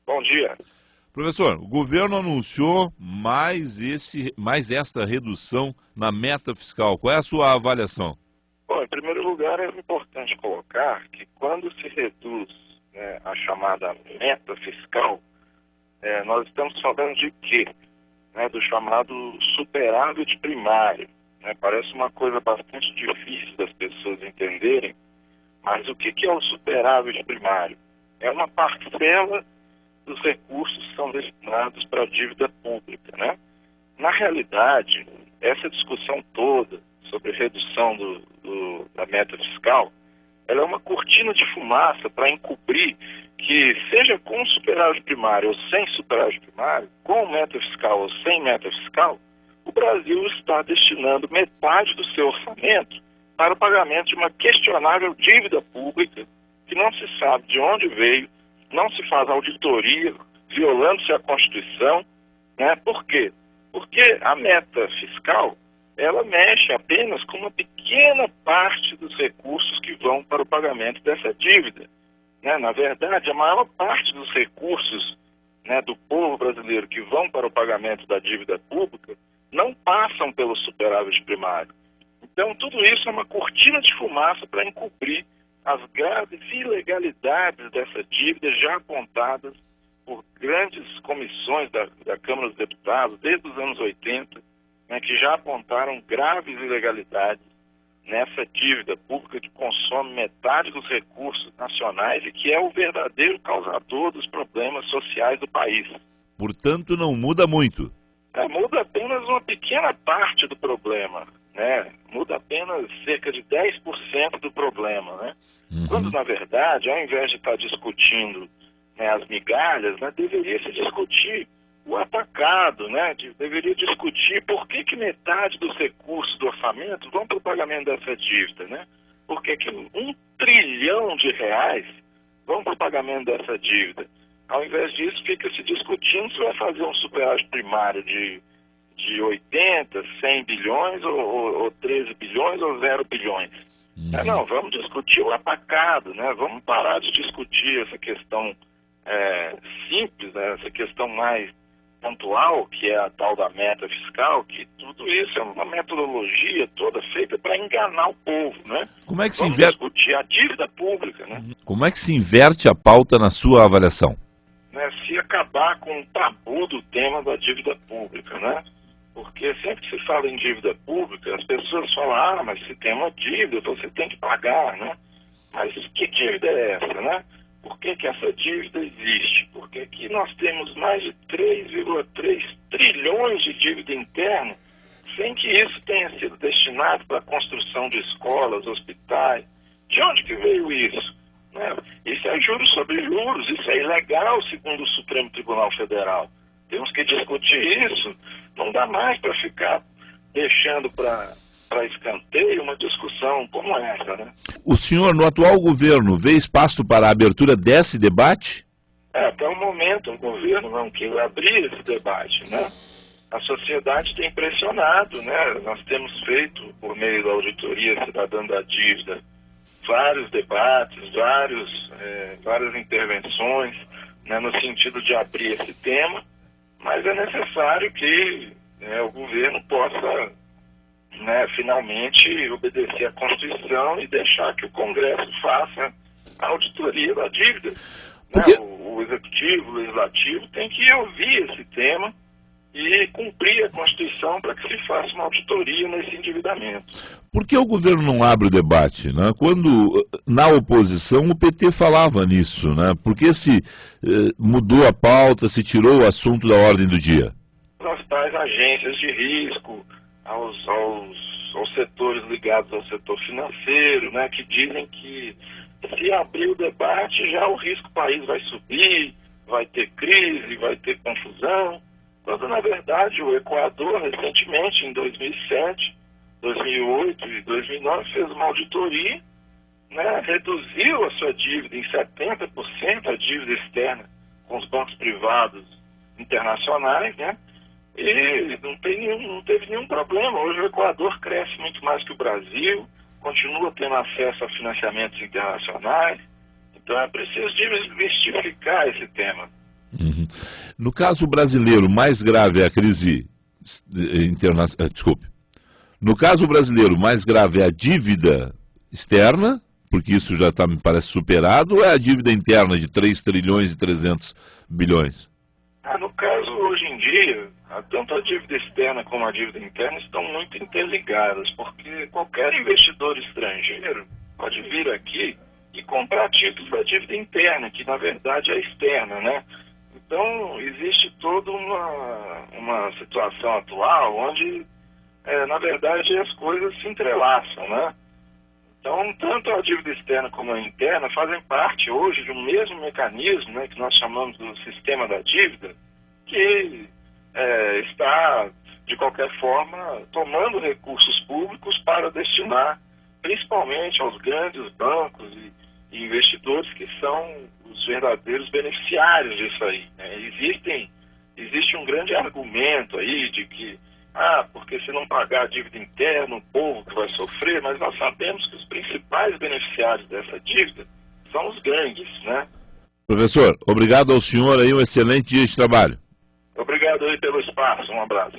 Bom dia. Professor, o governo anunciou mais esta redução na meta fiscal. Qual é a sua avaliação? Bom, em primeiro lugar, é importante colocar que quando se reduz a chamada meta fiscal, nós estamos falando de quê? Do chamado superávit primário. Parece uma coisa bastante difícil das pessoas entenderem, mas o que é o superávit primário? É uma parcela dos recursos que são destinados para a dívida pública, Na realidade, essa discussão toda sobre redução da meta fiscal, ela é uma cortina de fumaça para encobrir que, seja com superávit primário ou sem superávit primário, com meta fiscal ou sem meta fiscal, o Brasil está destinando metade do seu orçamento para o pagamento de uma questionável dívida pública que não se sabe de onde veio, não se faz auditoria, violando-se a Constituição, Por quê? Porque a meta fiscal, ela mexe apenas com uma pequena parte dos recursos que vão para o pagamento dessa dívida. Na verdade, a maior parte dos recursos do povo brasileiro que vão para o pagamento da dívida pública não passam pelo superávit primário. Então, tudo isso é uma cortina de fumaça para encobrir as graves ilegalidades dessa dívida já apontadas por grandes comissões da Câmara dos Deputados desde os anos 80, que já apontaram graves ilegalidades nessa dívida pública que consome metade dos recursos nacionais e que é o verdadeiro causador dos problemas sociais do país. Portanto, não muda muito. Muda apenas uma pequena parte do problema, Muda apenas cerca de 10% do problema, Quando, na verdade, ao invés de estar discutindo as migalhas, deveria se discutir o atacado, deveria discutir por que metade dos recursos do orçamento vão para o pagamento dessa dívida, Por que R$1 trilhão vão para o pagamento dessa dívida? Ao invés disso, fica se discutindo se vai fazer um superávit primário de 80, 100 bilhões, ou 13 bilhões, ou 0 bilhões. Não, vamos discutir o atacado, Vamos parar de discutir essa questão simples, essa questão mais pontual, que é a tal da meta fiscal, que tudo isso é uma metodologia toda feita para enganar o povo, Como é que Vamos discutir a dívida pública, Como é que se inverte a pauta na sua avaliação? Se acabar com o tabu do tema da dívida pública, Porque sempre que se fala em dívida pública, as pessoas falam, mas se tem uma dívida, você tem que pagar, Mas que dívida é essa, Por que essa dívida existe? Por que nós temos mais de 3,3 trilhões de dívida interna, sem que isso tenha sido destinado para a construção de escolas, hospitais? De onde que veio isso? Isso é juros sobre juros, isso é ilegal segundo o Supremo Tribunal Federal. Temos que discutir isso. Não dá mais para ficar deixando para escanteio uma discussão como essa, O senhor, no atual governo, vê espaço para a abertura desse debate? Até o momento o governo não quis abrir esse debate, A sociedade tem pressionado, Nós temos feito, por meio da Auditoria Cidadã da Dívida, vários debates, várias intervenções, no sentido de abrir esse tema, mas é necessário que o governo possa, finalmente obedecer à Constituição e deixar que o Congresso faça a auditoria da dívida. O Executivo, o Legislativo tem que ouvir esse tema e cumprir a Constituição para que se faça uma auditoria nesse endividamento. Por que o governo não abre o debate? Quando, na oposição, o PT falava nisso, Por que se mudou a pauta, se tirou o assunto da ordem do dia? As tais agências de risco, aos setores ligados ao setor financeiro, que dizem que se abrir o debate, já o risco do país vai subir, vai ter crise, vai ter confusão. Quando, na verdade, o Equador, recentemente, em 2007, 2008 e 2009, fez uma auditoria, reduziu a sua dívida em 70%, a dívida externa com os bancos privados internacionais, e não teve nenhum problema. Hoje o Equador cresce muito mais que o Brasil, continua tendo acesso a financiamentos internacionais, então é preciso desmistificar esse tema. Uhum. No caso brasileiro, mais grave é a crise internacional. Desculpe. No caso brasileiro, mais grave é a dívida externa, porque isso já está, me parece, superado, ou é a dívida interna de 3 trilhões e 300 bilhões? No caso, hoje em dia, tanto a dívida externa como a dívida interna estão muito interligadas, porque qualquer investidor estrangeiro pode vir aqui e comprar títulos da dívida interna, que na verdade é externa, né? Então, existe toda uma situação atual onde, na verdade, as coisas se entrelaçam, né? Então, tanto a dívida externa como a interna fazem parte hoje de um mesmo mecanismo, né, que nós chamamos do sistema da dívida, que está, de qualquer forma, tomando recursos públicos para destinar principalmente aos grandes bancos e investidores que são os verdadeiros beneficiários disso aí, né? Existe um grande argumento aí de que porque se não pagar a dívida interna, o povo que vai sofrer, mas nós sabemos que os principais beneficiários dessa dívida são os grandes, né? Professor, obrigado ao senhor aí, um excelente dia de trabalho. Obrigado aí pelo espaço, um abraço.